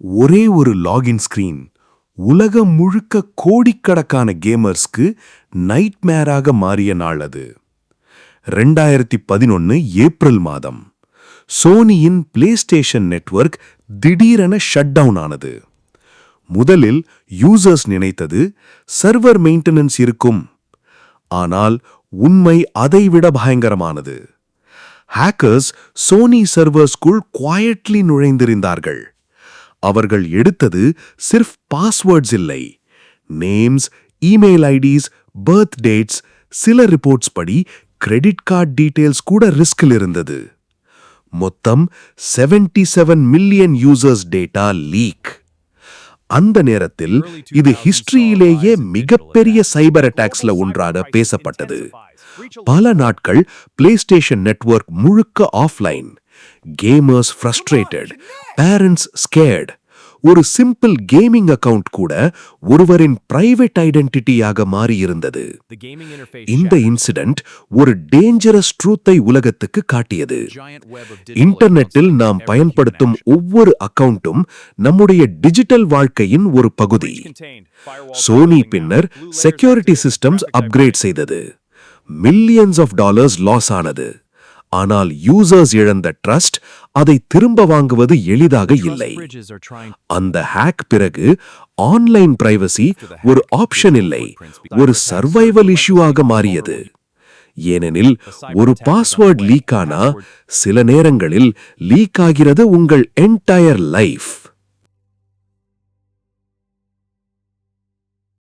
ஒரே ஒரு login screen உலகம் முழுக்க கோடிக்கணக்கான கேமர்ஸ்க்கு நைட்மேராக மாறிய நாள் அது. 2011 ஏப்ரல் மாதம் சோனியின் பிளேஸ்டேஷன் நெட்வொர்க் திடீரென ஷட் டவுன் ஆனது. முதலில் யூசர்ஸ் நினைத்தது சர்வர் மெயின்டெனன்ஸ் இருக்கும். ஆனால் உண்மை அதைவிட பயங்கரமானது. ஹேக்கர்ஸ் சோனி சர்வர்ஸ்குள் குவாய்ட்லி நுழைந்திருந்தார்கள். அவர்கள் எடுத்தது சிர்ஃப் பாஸ்வேர்ட்ஸ் இல்லை, names, email IDs, birth dates, சில ரிப்போர்ட்ஸ் படி கிரெடிட் கார்டு டீடைல்ஸ் கூட ரிஸ்கில் இருந்தது. மொத்தம் 77 மில்லியன் யூசர்ஸ் டேட்டா லீக். அந்த நேரத்தில் இது ஹிஸ்டரியிலேயே மிகப்பெரிய சைபர் அட்டாக்ஸ்ல ஒன்றாக பேசப்பட்டது. பல நாட்கள் பிளேஸ்டேஷன் நெட்வொர்க் முழுக்க offline. Gamers frustrated, parents scared. ஒரு சிம்பிள் கேமிங் அக்கவுண்ட் கூட ஒருவரின் பிரைவேட் ஐடென்டிட்டியாக மாறியிருந்தது. இந்த இன்சிடென்ட் ஒரு டேஞ்சரஸ் ட்ரூத்தை உலகத்துக்கு காட்டியது. இன்டர்நெட்டில் நாம் பயன்படுத்தும் ஒவ்வொரு அக்கவுண்டும் நம்முடைய டிஜிட்டல் வாழ்க்கையின் ஒரு பகுதி. சோனி பின்னர் செக்யூரிட்டி சிஸ்டம்ஸ் அப்கிரேட் செய்தது. மில்லியன்ஸ் ஆஃப் டாலர்ஸ் லாஸ் ஆனது. ஆனால் யூசர்ஸ் இழந்த ட்ரஸ்ட் அதை திரும்ப வாங்குவது எளிதாக இல்லை. அந்த ஹேக் பிறகு ஆன்லைன் பிரைவசி ஒரு ஆப்ஷன் இல்லை, ஒரு சர்வைவல் இஷ்யூவாக மாறியது. ஏனெனில் ஒரு பாஸ்வேர்ட் லீக் ஆனா சில நேரங்களில் லீக் ஆகிறது உங்கள் என்டையர் லைஃப்.